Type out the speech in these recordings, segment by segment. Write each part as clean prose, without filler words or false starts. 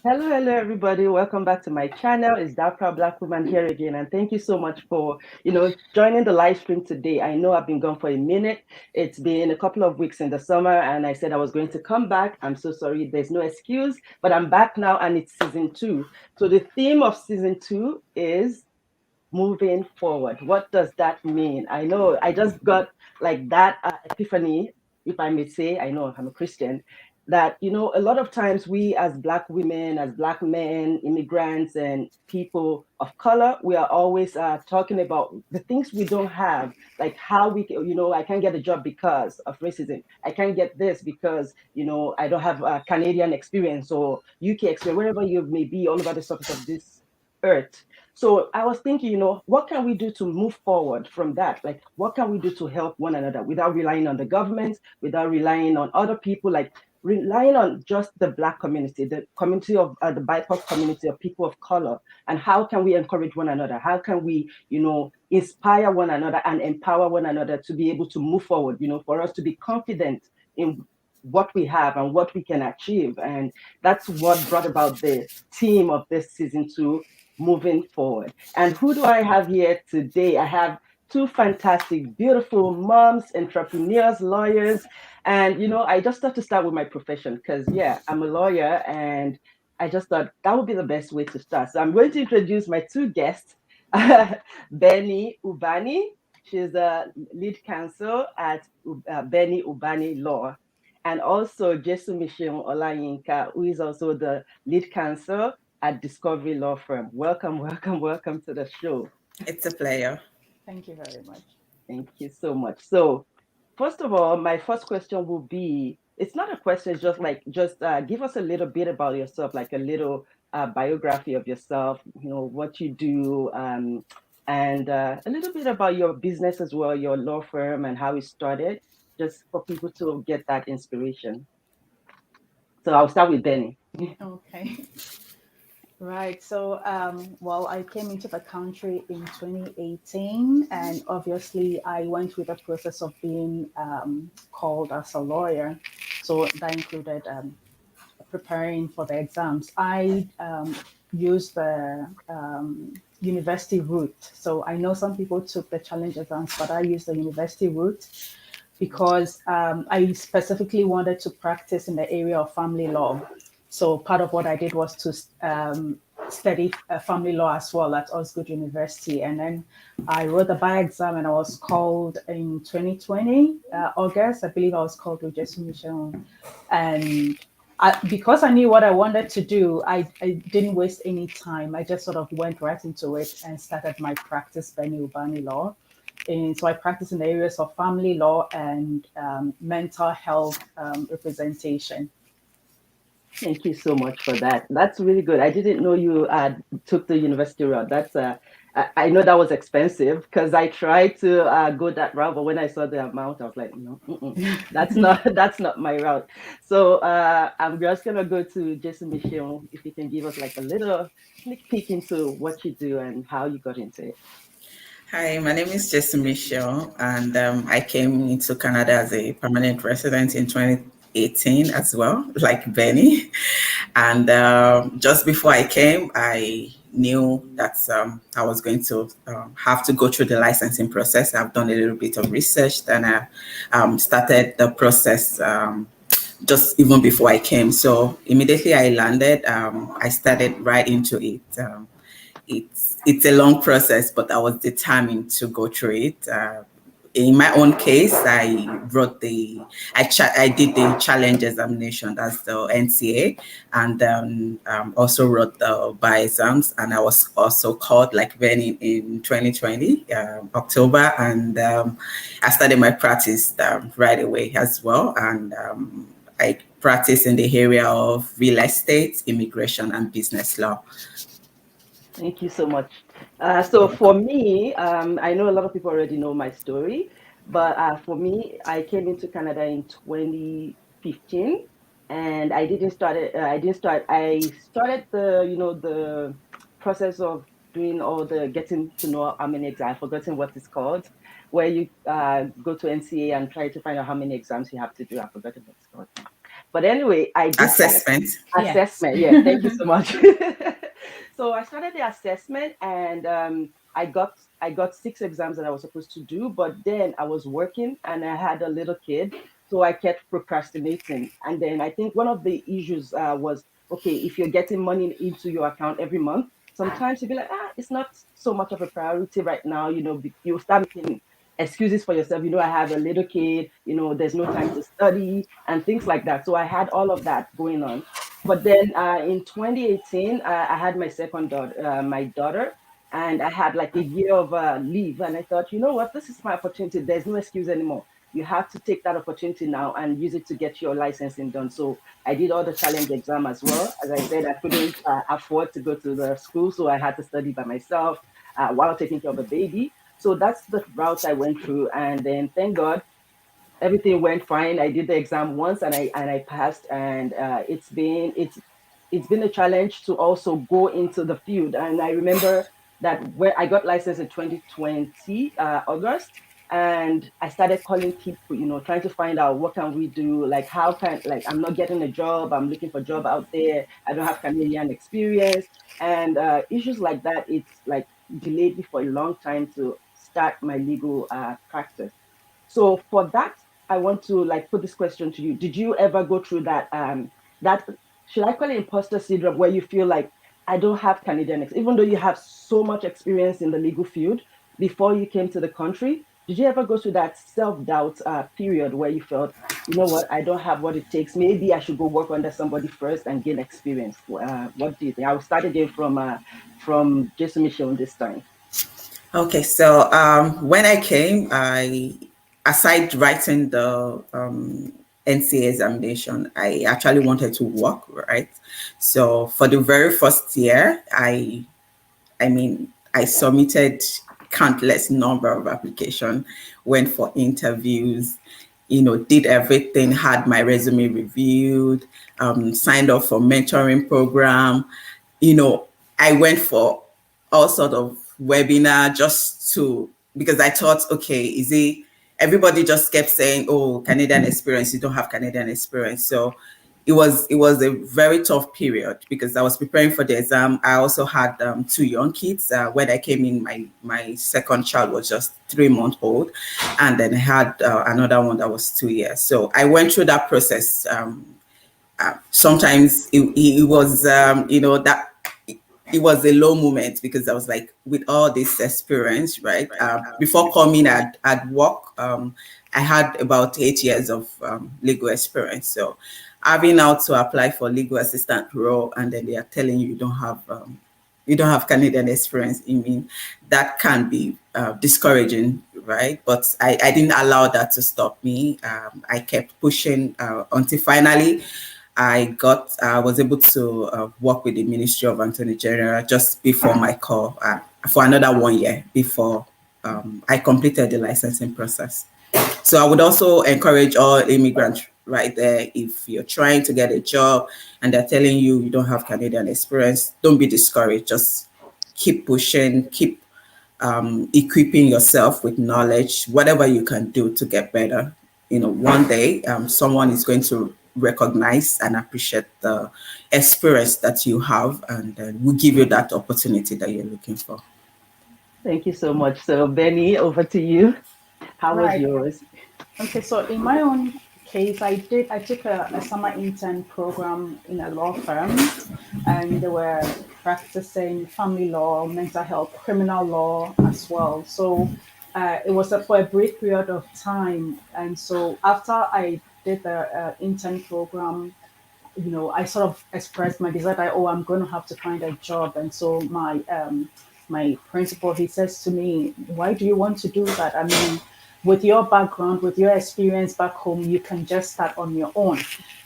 Hello, everybody. Welcome back to my channel. It's that proud Black woman here again, and thank you so much for joining the live stream today. I know I've been gone for a minute. It's been a couple of weeks in the summer, and I said I was going to come back. I'm so sorry. There's no excuse, but I'm back now, and it's season two. So the theme of season two is moving forward. What does that mean? I know I just got like that epiphany, if I may say. I know I'm a Christian. That, a lot of times we as Black women, as Black men, immigrants, and people of color, we are always talking about the things we don't have, like how I can't get a job because of racism. I can't get this because, I don't have Canadian experience or UK experience, wherever you may be, all over the surface of this earth. So I was thinking, what can we do to move forward from that? Like, what can we do to help one another without relying on the government, without relying on other people, like relying on just the Black community, the community of the BIPOC community of people of color? And how can we encourage one another? How can we, inspire one another and empower one another to be able to move forward, for us to be confident in what we have and what we can achieve. And that's what brought about the theme of this season two, moving forward. And who do I have here today? I have two fantastic, beautiful moms, entrepreneurs, lawyers. And, I just thought to start with my profession because, yeah, I'm a lawyer and I just thought that would be the best way to start. So I'm going to introduce my two guests, Benny Ubani. She's a lead counsel at Benny Ubani Law. And also Jesu Mission Olayinka, who is also the lead counsel at Discovery Law Firm. Welcome, welcome, welcome to the show. It's a player. Thank you very much. Thank you so much. So, first of all, my first question will be, it's not a question, it's just give us a little bit about yourself, like a little biography of yourself, what you do, and a little bit about your business as well, your law firm and how it started, just for people to get that inspiration. So I'll start with Benny. Okay. Right. So, well, I came into the country in 2018, and obviously, I went through the process of being called as a lawyer. So that included preparing for the exams. I used the university route. So I know some people took the challenge exams, but I used the university route because I specifically wanted to practice in the area of family law. So part of what I did was to study family law as well at Osgood University. And then I wrote the bar exam and I was called in 2020, August. I believe I was called with Jesu Mission. And because I knew what I wanted to do, I didn't waste any time. I just sort of went right into it and started my practice, Benny Ubani Law. And so I practice in the areas of family law and mental health representation. Thank you so much for that. That's really good. I didn't know you took the university route. I know that was expensive because I tried to go that route, but when I saw the amount, I was like, no, that's not that's not my route. So I'm just gonna go to Jason Michel, if you can give us like a little sneak peek into what you do and how you got into it. Hi, my name is Jesse Michel, and I came into Canada as a permanent resident in 2018 as well, like Benny. And just before I came, I knew that I was going to have to go through the licensing process. I've done a little bit of research, then I started the process. Just even before I came. So immediately I landed, I started right into it. It's a long process, but I was determined to go through it. In my own case, I did the challenge examination, that's the NCA, and also wrote the bar exams, and I was also called like Ben in 2020 October, and I started my practice right away as well, and I practice in the area of real estate, immigration, and business law. Thank you so much. So for me, I know a lot of people already know my story, but for me, I came into Canada in 2015, and I didn't start it. I didn't start. I started the process of doing all the getting to know how many exams. I've forgotten what it's called, where you go to NCA and try to find out how many exams you have to do. I've forgotten what it's called. But anyway, I did that Assessment. assessment. Yes. Yeah, thank you so much. So I started the assessment, and I got 6 exams that I was supposed to do, but then I was working and I had a little kid, so I kept procrastinating. And then I think one of the issues was, okay, if you're getting money into your account every month, sometimes you'll be like, it's not so much of a priority right now. You start making excuses for yourself. I have a little kid. There's no time to study and things like that. So I had all of that going on. But then in 2018, I had my second daughter, and I had like a year of leave. And I thought, you know what, this is my opportunity. There's no excuse anymore. You have to take that opportunity now and use it to get your licensing done. So I did all the challenge exam as well. As I said, I couldn't afford to go to the school, so I had to study by myself while taking care of a baby. So that's the route I went through. And then thank God everything went fine. I did the exam once, and I passed. And it's been a challenge to also go into the field. And I remember that when I got licensed in 2020 August, and I started calling people, trying to find out what can we do, like how can, like, I'm not getting a job, I'm looking for a job out there, I don't have Canadian experience, and issues like that. It's like delayed me for a long time to start my legal practice. So for that, I want to like put this question to you. Did you ever go through that should I call it imposter syndrome, where you feel like I don't have even though you have so much experience in the legal field before you came to the country? Did you ever go through that self-doubt period where you felt, you know what, I don't have what it takes. Maybe I should go work under somebody first and gain experience. What do you think? I'll start again from Jason Michel this time. Okay, so when I came, aside writing the NCA examination, I actually wanted to work, right? So for the very first year, I submitted countless number of applications, went for interviews, did everything, had my resume reviewed, signed up for mentoring program. I went for all sort of webinar just because I thought, okay, everybody just kept saying, oh, Canadian experience, you don't have Canadian experience. So it was a very tough period because I was preparing for the exam. I also had 2 young kids. When I came in, my second child was just 3 months old, and then I had another one that was 2 years. So I went through that process. Sometimes it was that it was a low moment because I was like, with all this experience, right? Before coming at work, I had about 8 years of legal experience. So having now to apply for legal assistant role, and then they are telling you you don't have Canadian experience. I mean, that can be discouraging, right? But I didn't allow that to stop me. I kept pushing until finally I was able to work with the Ministry of Attorney General just before my call for another 1 year before I completed the licensing process. So I would also encourage all immigrants right there, if you're trying to get a job and they're telling you don't have Canadian experience, don't be discouraged. Just keep pushing, keep equipping yourself with knowledge, whatever you can do to get better. One day someone is going to recognize and appreciate the experience that you have, and will give you that opportunity that you're looking for. Thank you so much. So Benny, over to you. How was Right. yours? Okay, so in my own case, I took a summer intern program in a law firm, and they were practicing family law, mental health, criminal law as well. So it was for a brief period of time, and so after I did the intern program, I sort of expressed my desire that, oh, I'm going to have to find a job. And so my principal, he says to me, why do you want to do that? I mean, with your background, with your experience back home, you can just start on your own.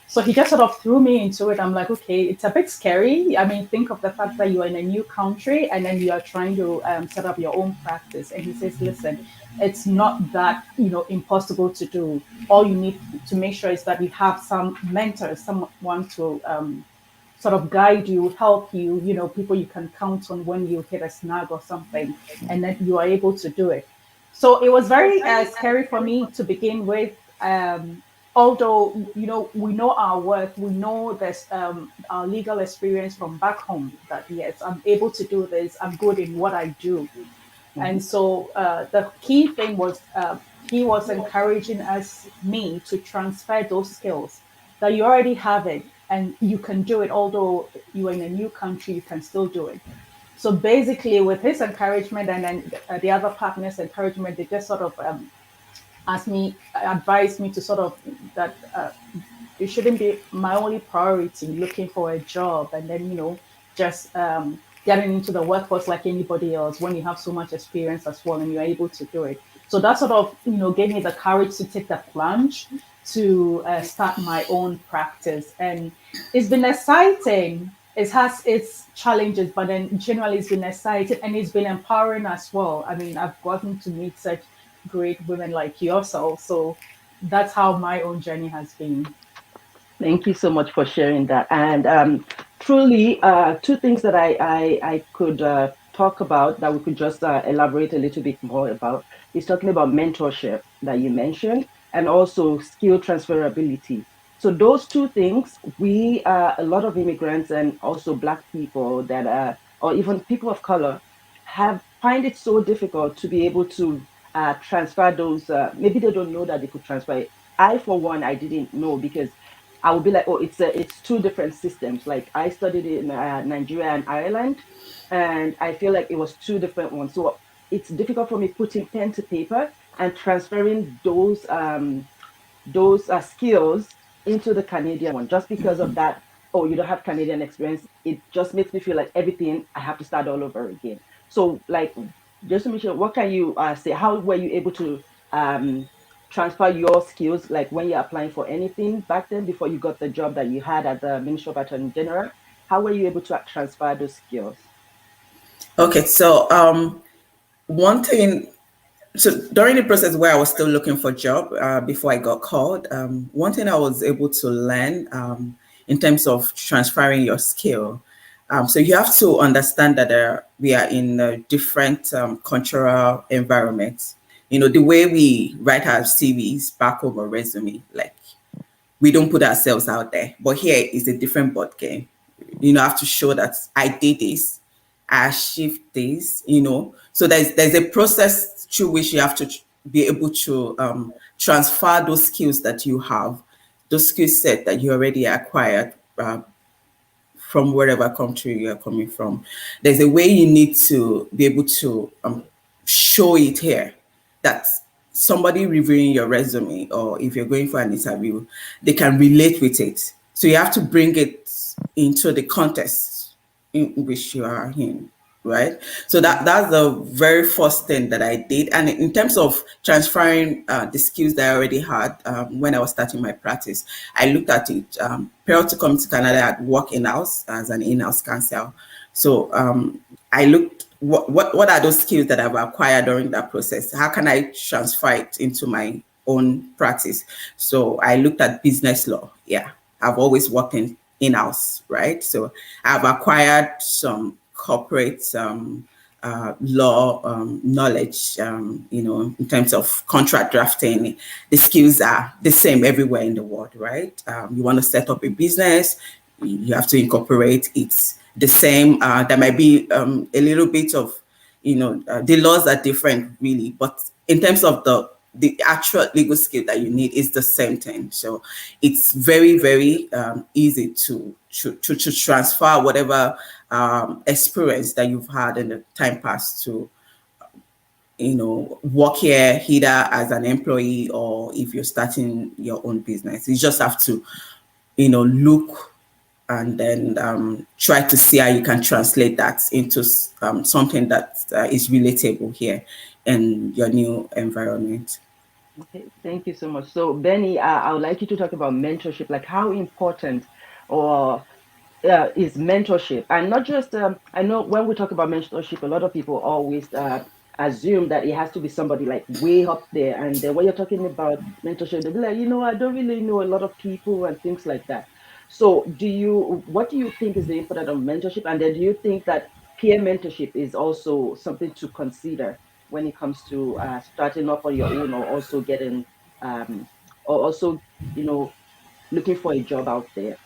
So he just sort of threw me into it. I'm like, okay, it's a bit scary. I mean, think of the fact that you are in a new country and then you are trying to set up your own practice. And he says, listen, it's not that, impossible to do. All you need to make sure is that you have some mentors, someone to sort of guide you, help you, people you can count on when you hit a snag or something, and then you are able to do it. So it was very scary for me to begin with. although we know our worth, we know there's our legal experience from back home, that yes, I'm able to do this, I'm good in what I do. And so the key thing was he was encouraging me to transfer those skills that you already have it and you can do it. Although you're in a new country, you can still do it. So basically, with his encouragement and then the other partners' encouragement, they just sort of advised me to sort of that it shouldn't be my only priority looking for a job and then just getting into the workforce like anybody else when you have so much experience as well and you're able to do it. So that sort of gave me the courage to take the plunge to start my own practice, and it's been exciting. It has its challenges, but then generally it's been exciting and it's been empowering as well. I mean, I've gotten to meet such great women like yourself, so that's how my own journey has been. Thank you so much for sharing that. And truly, two things that I could talk about that we could just elaborate a little bit more about is talking about mentorship that you mentioned and also skill transferability. So those two things, we a lot of immigrants and also Black people that or even people of color have find it so difficult to be able to transfer those. Maybe they don't know that they could transfer it. I, for one, I didn't know because I would be like, oh, it's two different systems. Like I studied in Nigeria and Ireland, and I feel like it was two different ones. So it's difficult for me putting pen to paper and transferring those skills into the Canadian one just because of that. Oh, you don't have Canadian experience. It just makes me feel like everything I have to start all over again. So, like, just to make sure, what can you say? How were you able to um, transfer your skills, like when you're applying for anything back then before you got the job that you had at the Ministry of Attorney General? How were you able to transfer those skills? Okay, so one thing, so during the process where I was still looking for a job before I got called, one thing I was able to learn in terms of transferring your skill. So you have to understand that we are in a different cultural environment. You know, the way we write our CVs back home or resume, like we don't put ourselves out there. But here is a different board game. You know, I have to show that I did this, I achieved this, you know. So there's a process through which you have to be able to transfer those skills that you have, those skill set that you already acquired from wherever country you're coming from. There's a way you need to be able to show it here that somebody reviewing your resume or if you're going for an interview, they can relate with it. So you have to bring it into the context in which you are in, right? So that's the very first thing that I did. And in terms of transferring the skills that I already had when I was starting my practice, I looked at it. Prior to coming to Canada, I'd worked in-house as an in-house counsel. So I looked what are those skills that I've acquired during that process? How can I transfer it into my own practice? So I looked at business law. Yeah, I've always worked in-house, right? So I've acquired some corporate law knowledge, you know, in terms of contract drafting. The skills are the same everywhere in the world, right? You want to set up a business, you have to incorporate it the same. There might be a little bit of, you know, the laws are different really, but in terms of the actual legal skill that you need is the same thing. So it's very, very easy to transfer whatever experience that you've had in the time past to, you know, work here either as an employee or if you're starting your own business. You just have to, you know, look and then try to see how you can translate that into something that is relatable here in your new environment. Okay, thank you so much. So, Benny, I would like you to talk about mentorship, like how important or is mentorship, and not just. I know when we talk about mentorship, a lot of people always assume that it has to be somebody like way up there, and then when you're talking about mentorship, they'll be like, I don't really know a lot of people and things like that. So, what do you think is the importance of mentorship, and then do you think that peer mentorship is also something to consider when it comes to starting off on your own or also getting or also, you know, looking for a job out there?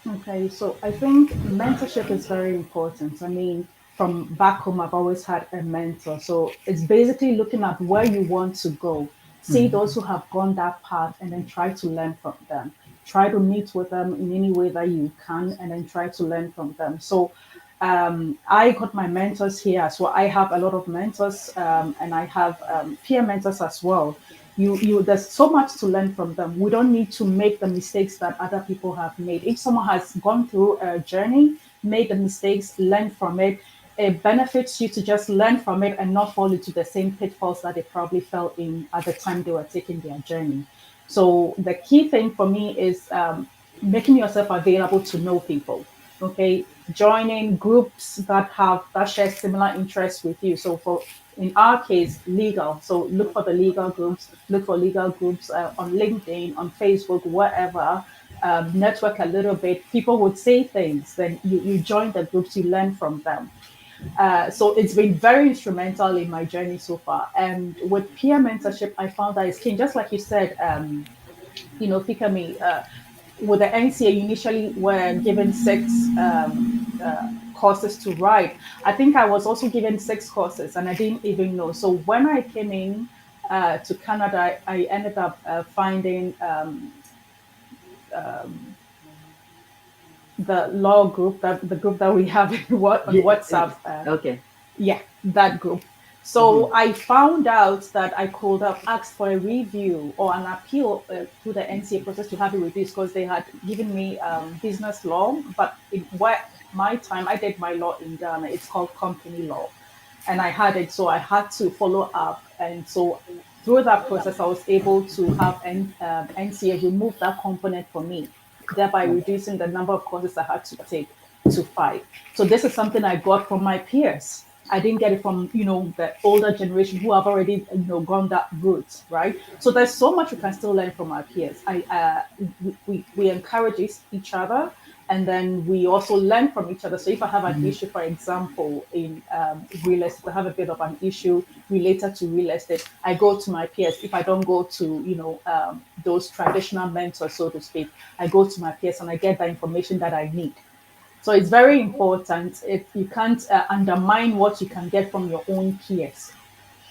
Okay, so I think mentorship is very important. I mean, from back home, I've always had a mentor. So it's basically looking at where you want to go, see those who have gone that path, and then try to learn from them. Try to meet with them in any way that you can, and then try to learn from them. So I got my mentors here. So I have a lot of mentors, and I have peer mentors as well. You there's so much to learn from them. We don't need to make the mistakes that other people have made. If someone has gone through a journey, made the mistakes, learn from it, it benefits you to just learn from it and not fall into the same pitfalls that they probably fell in at the time they were taking their journey. So the key thing for me is making yourself available to know people. Okay, joining groups that share similar interests with you. So for in our case, legal. So look for the legal groups. Look for legal groups on LinkedIn, on Facebook, wherever. Network a little bit. People would say things. Then you join the groups. You learn from them. So it's been very instrumental in my journey so far. And with peer mentorship, I found that it's key. Just like you said, Fikami, with the NCA, you initially were given six courses to write. I think I was also given six courses and I didn't even know. So when I came in to Canada, I ended up finding the law group, that the group that we have on Yeah. WhatsApp. Okay. Yeah, that group. Mhm. So I found out that I could have asked for a review or an appeal through the NCA process to have it reduced because they had given me business law, but in what my time I did my law in Ghana. It's called company law, and I had it, so I had to follow up, and so through that process, I was able to have NCA remove that component for me, thereby reducing the number of courses I had to take to five. So this is something I got from my peers. I didn't get it from the older generation who have already gone that route, right? So there's so much we can still learn from our peers. We encourage each other, and then we also learn from each other. So if I have an issue, for example, in real estate, I have a bit of an issue related to real estate, I go to my peers. If I don't go to those traditional mentors, so to speak, I go to my peers and I get the information that I need. So it's very important. If you can't undermine what you can get from your own peers,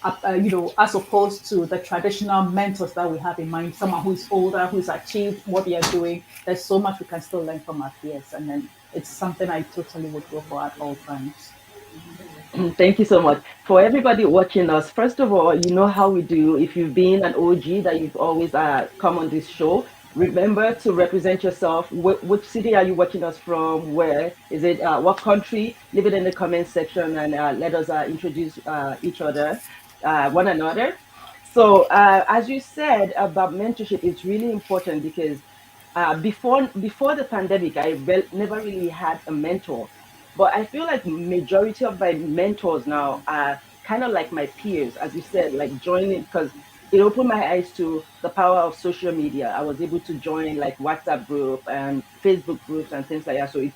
as opposed to the traditional mentors that we have in mind, someone who's older, who's achieved what they are doing. There's so much we can still learn from our peers, and then it's something I totally would go for at all times. Thank you so much. For everybody watching us, first of all, you know how we do. If you've been an OG that you've always come on this show, remember to represent yourself. Which city are you watching us from? Where is it? What country? Leave it in the comment section and let us introduce each other, one another. So, as you said about mentorship, it's really important because before the pandemic, never really had a mentor, but I feel like majority of my mentors now are kind of like my peers, as you said, like joining, because it opened my eyes to the power of social media. I was able to join like WhatsApp group and Facebook groups and things like that. So it's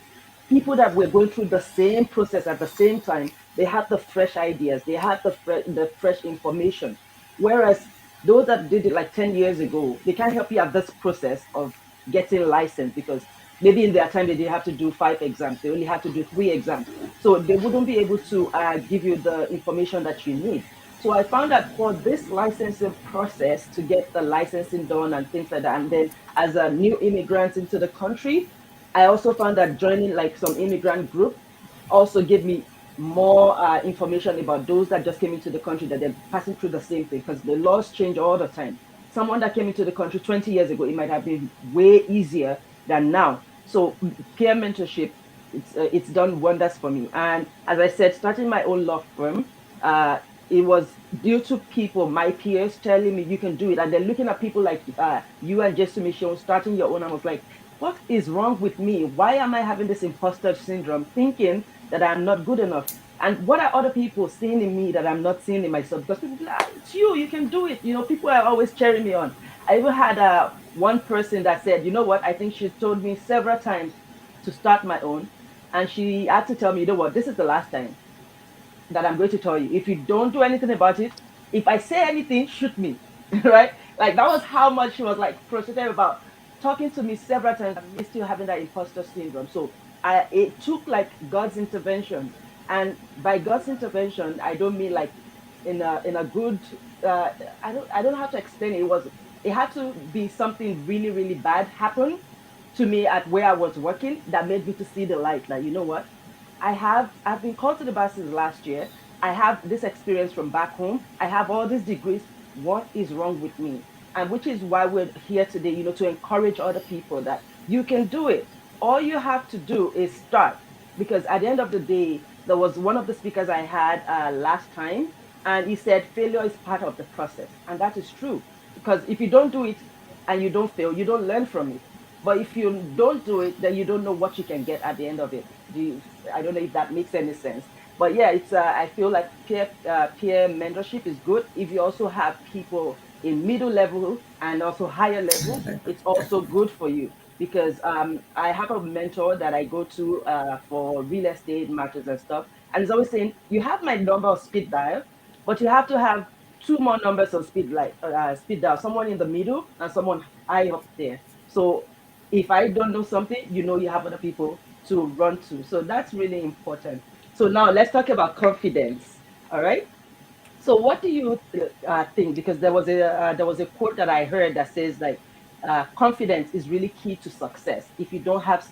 people that were going through the same process at the same time. They had the fresh ideas, they had the fresh information. Whereas those that did it like 10 years ago, they can't help you at this process of getting licensed because maybe in their time they didn't have to do 5 exams, they only had to do 3 exams. So they wouldn't be able to give you the information that you need. So I found that for this licensing process to get the licensing done and things like that, and then as a new immigrant into the country, I also found that joining like some immigrant group also gave me more information about those that just came into the country, that they're passing through the same thing because the laws change all the time. Someone that came into the country 20 years ago, it might have been way easier than now. So peer mentorship, it's done wonders for me. And as I said, starting my own law firm, uh, it was due to people, my peers, telling me you can do it, and then looking at people like you and Jesse Michelle starting your own. I was like, what is wrong with me? Why am I having this imposter syndrome, thinking that I'm not good enough? And what are other people seeing in me that I'm not seeing in myself? Because people be like, it's you can do it. People are always cheering me on. I even had one person that said, you know what? I think she told me several times to start my own. And she had to tell me, you know what? This is the last time that I'm going to tell you. If you don't do anything about it, if I say anything, shoot me, right? Like that was how much she was like frustrated about talking to me several times. Me still having that imposter syndrome. So it took like God's intervention, and by God's intervention, I don't mean like in a good. Uh, I don't have to explain it. It had to be something really really bad happen to me at where I was working that made me to see the light. That, you know what, I've been called to the bar since last year. I have this experience from back home. I have all these degrees. What is wrong with me? And which is why we're here today, to encourage other people that you can do it. All you have to do is start. Because at the end of the day, there was one of the speakers I had last time, and he said failure is part of the process. And that is true. Because if you don't do it and you don't fail, you don't learn from it. But if you don't do it, then you don't know what you can get at the end of it. I don't know if that makes any sense. But yeah, it's I feel like peer mentorship is good. If you also have people in middle level and also higher level, it's also good for you, because I have a mentor that I go to for real estate matters and stuff, and he's always saying, you have my number of speed dial, but you have to have two more numbers of speed dial, someone in the middle and someone high up there. So if I don't know something, you have other people to run to. So that's really important. So now let's talk about confidence. All right. So what do you think? Because there was a quote that I heard that says like confidence is really key to success. If you don't have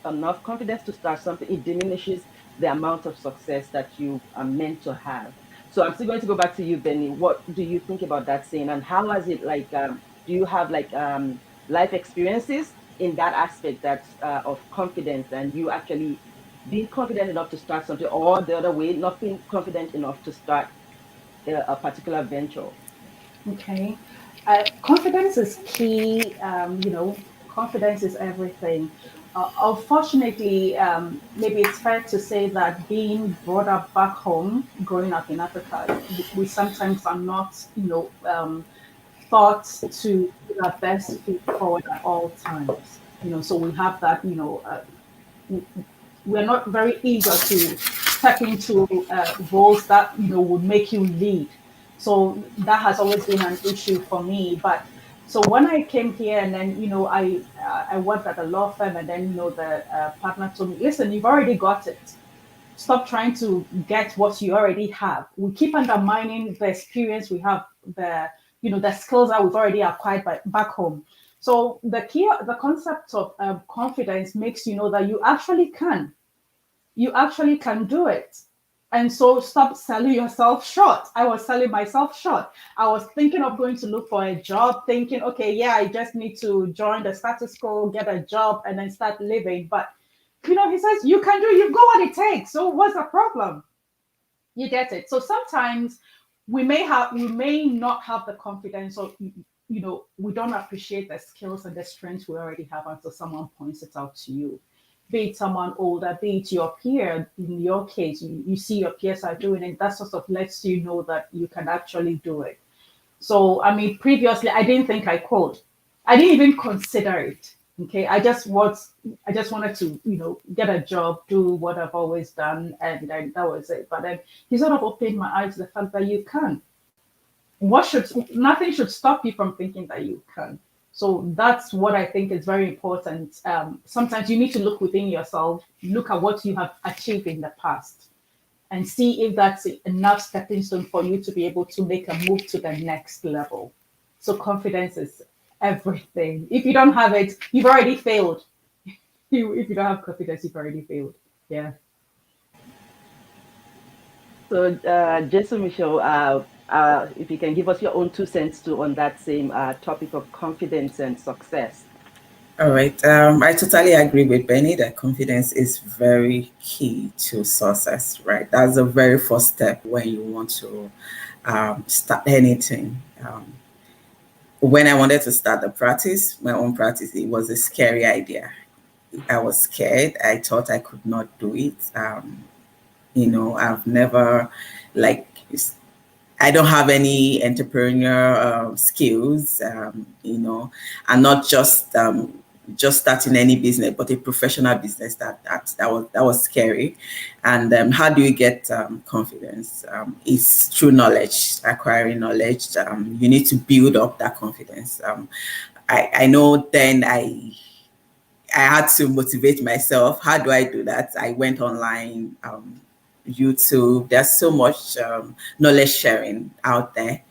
enough confidence to start something, it diminishes the amount of success that you are meant to have. So I'm still going to go back to you, Benny. What do you think about that saying, and how has it like? Do you have like life experiences in that aspect that's of confidence, and you actually being confident enough to start something, or the other way, not being confident enough to start a particular venture? Okay. Confidence is key. Confidence is everything. Unfortunately, maybe it's fair to say that being brought up back home, growing up in Africa, we sometimes are not, taught to put our best foot forward at all times. So we have that, we're not very eager to step into roles that would make you lead. So that has always been an issue for me. But so when I came here, and then I worked at a law firm, and then the partner told me, listen, you've already got it. Stop trying to get what you already have. We keep undermining the experience we have, the skills that we've already acquired back home. So the concept of confidence makes you know that you actually can do it. And so stop selling yourself short. I was selling myself short. I was thinking of going to look for a job, thinking, okay, yeah, I just need to join the status quo, get a job, and then start living. But he says, you can do, you've got what it takes. So what's the problem? You get it. So sometimes we may not have the confidence, or we don't appreciate the skills and the strengths we already have until someone points it out to you, be it someone older, be it your peer. In your case, you see your peers are doing it. That sort of lets you know that you can actually do it. So, I mean, previously, I didn't think I could. I didn't even consider it. Okay, I just wanted to, get a job, do what I've always done, and then that was it. But then he sort of opened my eyes to the fact that you can. Nothing should stop you from thinking that you can. So that's what I think is very important. Sometimes you need to look within yourself, look at what you have achieved in the past, and see if that's enough stepping stone for you to be able to make a move to the next level. So confidence is everything. If you don't have it, you've already failed. If you don't have confidence, you've already failed. Yeah. So, Jason Michelle, if you can give us your own 2 cents too on that same topic of confidence and success. All right. I totally agree with Benny that confidence is very key to success, right? That's the very first step when you want to start anything. When I wanted to start my own practice, it was a scary idea. I was scared. I thought I could not do it. I've never, like, I don't have any entrepreneur skills, and not just just starting any business, but a professional business that was scary. And how do you get confidence? It's through knowledge, acquiring knowledge. You need to build up that confidence. I know then I had to motivate myself. How do I do that? I went online, YouTube. There's so much knowledge sharing out there.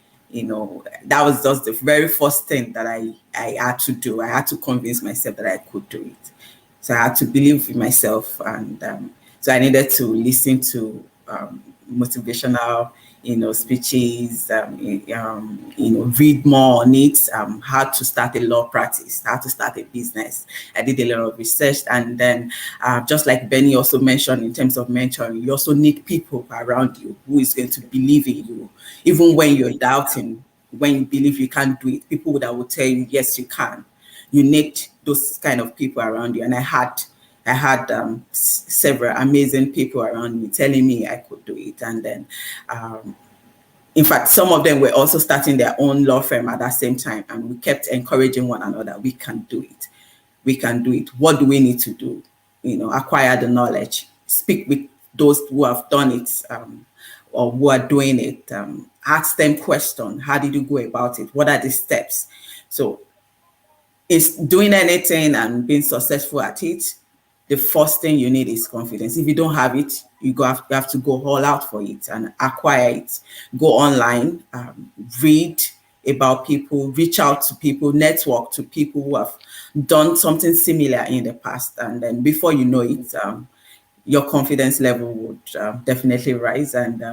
That was just the very first thing that I had to do. I had to convince myself that I could do it. So I had to believe in myself, and so I needed to listen to motivational, speeches, read more on it, how to start a law practice, how to start a business. I did a lot of research, and then just like Benny also mentioned in terms of mentoring, you also need people around you who is going to believe in you, even when you're doubting, when you believe you can't do it, people that will tell you, yes, you can. You need those kind of people around you. And I had several amazing people around me telling me I could do it. And then, in fact, some of them were also starting their own law firm at that same time. And we kept encouraging one another. We can do it. We can do it. What do we need to do? Acquire the knowledge, speak with those who have done it, or who are doing it. Ask them questions. How did you go about it? What are the steps? So it's doing anything and being successful at it. The first thing you need is confidence. If you don't have it, you have to go all out for it and acquire it. Go online, read about people, reach out to people, network to people who have done something similar in the past. And then before you know it, your confidence level would definitely rise, and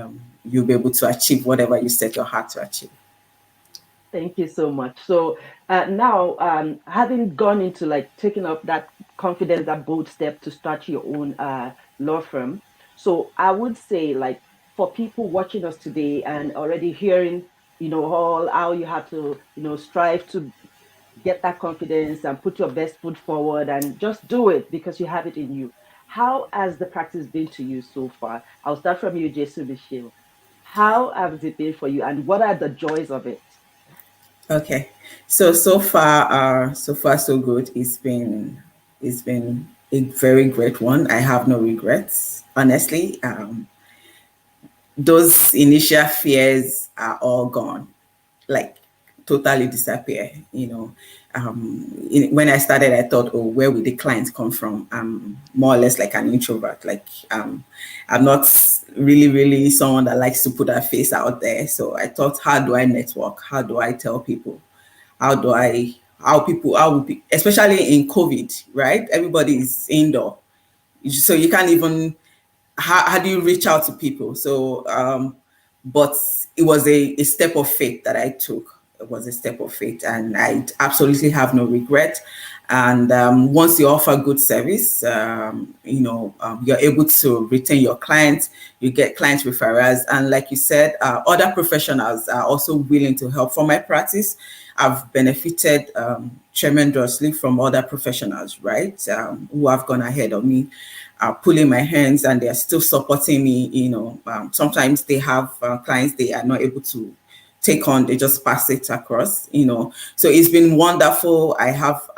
you'll be able to achieve whatever you set your heart to achieve. Thank you so much. So now, having gone into like taking up that confidence, that bold step to start your own law firm. So I would say, like, for people watching us today and already hearing, all how you have to, strive to get that confidence and put your best foot forward and just do it because you have it in you. How has the practice been to you so far? I'll start from you, Jason Michelle. How has it been for you, and what are the joys of it? Okay, so far so good. It's been a very great one. I have no regrets, honestly. Those initial fears are all gone, like totally disappear. When I started, I thought, oh, where would the clients come from? I'm more or less like an introvert. Like, I'm not really someone that likes to put her face out there. So I thought, how do I network? How do I tell people? Especially in COVID, right? Everybody is indoor. So you can't even, how do you reach out to people? So, but it was a step of faith that I took. It was a step of faith, and I absolutely have no regret. And once you offer good service, you're able to retain your clients. You get client referrals, and like you said, other professionals are also willing to help. For my practice, I've benefited tremendously from other professionals, right, who have gone ahead of me, pulling my hands, and they're still supporting me. Sometimes they have clients they are not able to take on, they just pass it across. So it's been wonderful. I have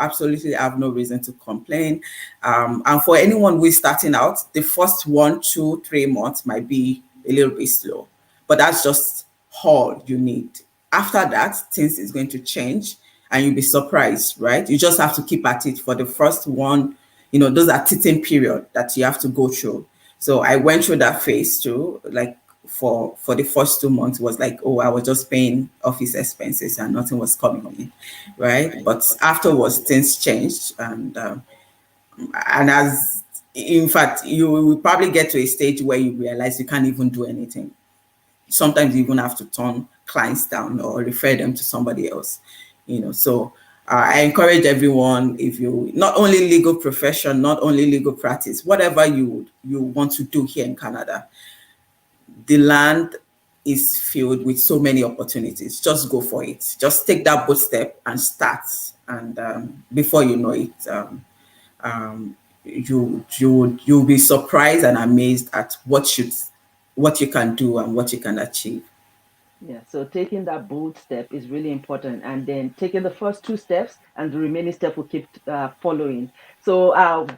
no reason to complain. And for anyone who is starting out, the first 1, 2, 3 months might be a little bit slow, but that's just all you need. After that, things is going to change, and you'll be surprised, right? You just have to keep at it for the first one. Those are teething period that you have to go through. So I went through that phase too. Like for the first 2 months was like, oh, I was just paying office expenses and nothing was coming in, right? But afterwards, things changed, and as in fact, you will probably get to a stage where you realize you can't even do anything. Sometimes you even have to turn clients down or refer them to somebody else. So I encourage everyone, if you, not only legal profession, not only legal practice, whatever you want to do here in Canada, the land is filled with so many opportunities. Just go for it. Just take that bold step and start. And before you know it, you'll be surprised and amazed at what you can do and what you can achieve. Yeah, so taking that bold step is really important, and then taking the first two steps, and the remaining step will keep following. So,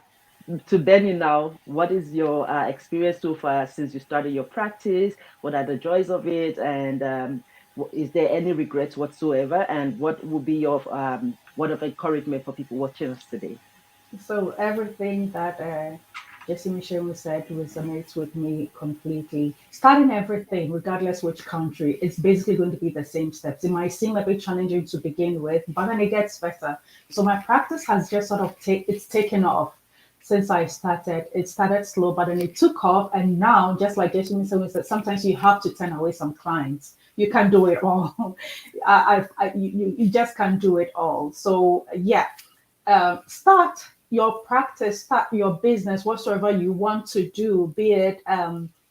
to Benny now, what is your experience so far since you started your practice? What are the joys of it, and is there any regrets whatsoever? And what will be your word of encouragement for people watching us today? So everything that Jesse Michelle said resonates with me completely. Starting everything, regardless which country, it's basically going to be the same steps. It might seem a bit challenging to begin with, but then it gets better. So my practice has just sort of it's taken off since I started. It started slow, but then it took off, and now, just like Jesse Michelle said, sometimes you have to turn away some clients. You can't do it all. You just can't do it all. So yeah, start your practice, start your business, whatsoever you want to do, be it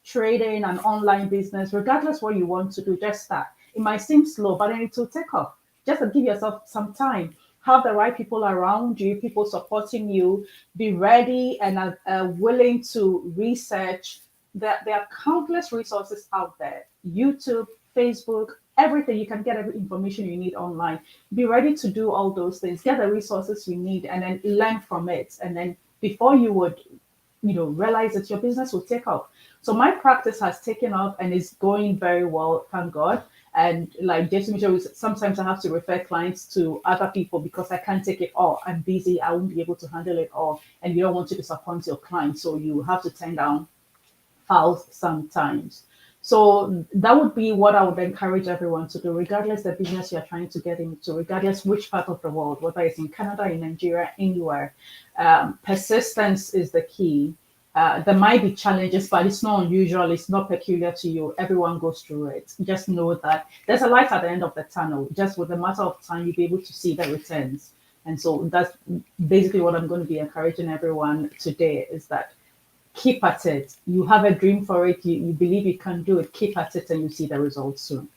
trading, an online business, regardless what you want to do, just start. It might seem slow, but then it will take off. Just to give yourself some time. Have the right people around you, people supporting you. Be ready and willing to research. There are countless resources out there. YouTube, Facebook, everything. You can get every information you need online. Be ready to do all those things, get the resources you need, and then learn from it. And then before you would, realize that your business will take off. So my practice has taken off and is going very well, thank God. And like Jason Mitchell, sometimes I have to refer clients to other people because I can't take it all. I'm busy. I won't be able to handle it all. And you don't want to disappoint your client. So you have to turn down files sometimes. So that would be what I would encourage everyone to do, regardless the business you're trying to get into, regardless which part of the world, whether it's in Canada, in Nigeria, anywhere. Persistence is the key. There might be challenges, but it's not unusual. It's not peculiar to you. Everyone goes through it. Just know that there's a light at the end of the tunnel. Just with a matter of time, you'll be able to see the returns. And so that's basically what I'm going to be encouraging everyone today is that keep at it. You have a dream for it. You believe you can do it. Keep at it, and you see the results soon.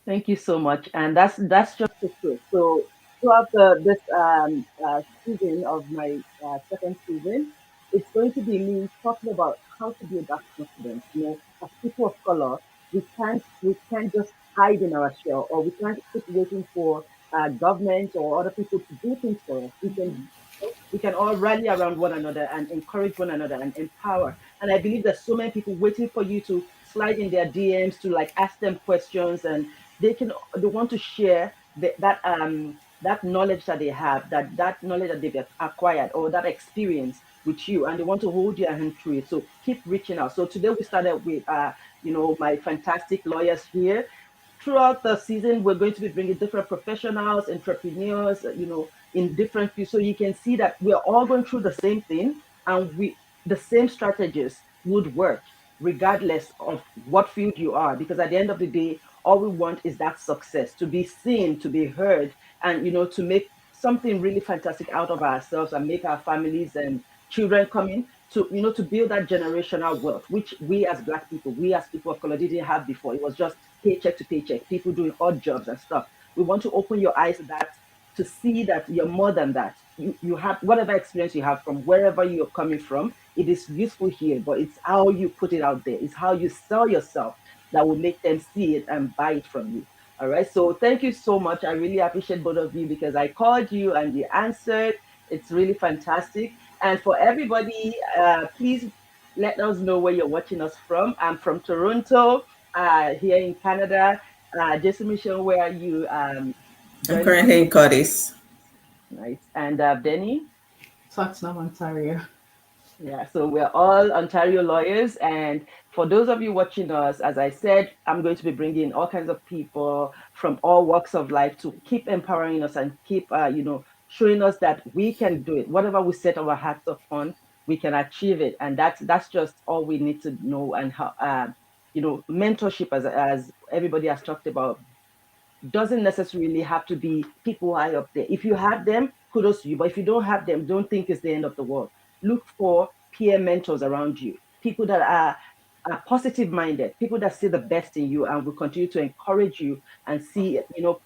Thank you so much. And that's just the truth. So throughout this season of my second season, it's going to be me talking about how to build that confidence. As people of color, we can't just hide in our shell, or we can't keep waiting for government or other people to do things for us. We can all rally around one another and encourage one another and empower. And I believe there's so many people waiting for you to slide in their DMs to like ask them questions, and they want to share that knowledge that they have, that knowledge that they've acquired, or that experience with you, and they want to hold your hand through it. So keep reaching out. So today we started with my fantastic lawyers here. Throughout the season, we're going to be bringing different professionals, entrepreneurs, in different fields. So you can see that we're all going through the same thing, and the same strategies would work regardless of what field you are. Because at the end of the day, all we want is that success, to be seen, to be heard, and to make something really fantastic out of ourselves and make our families and children come in to build that generational wealth, which we as Black people, we as people of color didn't have before. It was just paycheck to paycheck, people doing odd jobs and stuff. We want to open your eyes to that, to see that you're more than that. You have whatever experience you have from wherever you're coming from, it is useful here, but it's how you put it out there. It's how you sell yourself that will make them see it and buy it from you. All right. So thank you so much. I really appreciate both of you because I called you and you answered. It's really fantastic. And for everybody, please let us know where you're watching us from. I'm from Toronto, here in Canada. Jason Michelle, where are you I'm joining us currently in from? Curtis. Nice. And Benny? Tottenham, Ontario. Yeah, so we're all Ontario lawyers. And for those of you watching us, as I said, I'm going to be bringing all kinds of people from all walks of life to keep empowering us and keep, showing us that we can do it. Whatever we set our hearts upon, we can achieve it. And that's just all we need to know. And how, mentorship, as everybody has talked about, doesn't necessarily have to be people high up there. If you have them, kudos to you. But if you don't have them, don't think it's the end of the world. Look for peer mentors around you, people that are positive minded, people that see the best in you and will continue to encourage you and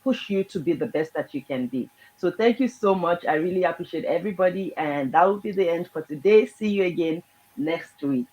push you to be the best that you can be. So thank you so much. I really appreciate everybody. And that will be the end for today. See you again next week.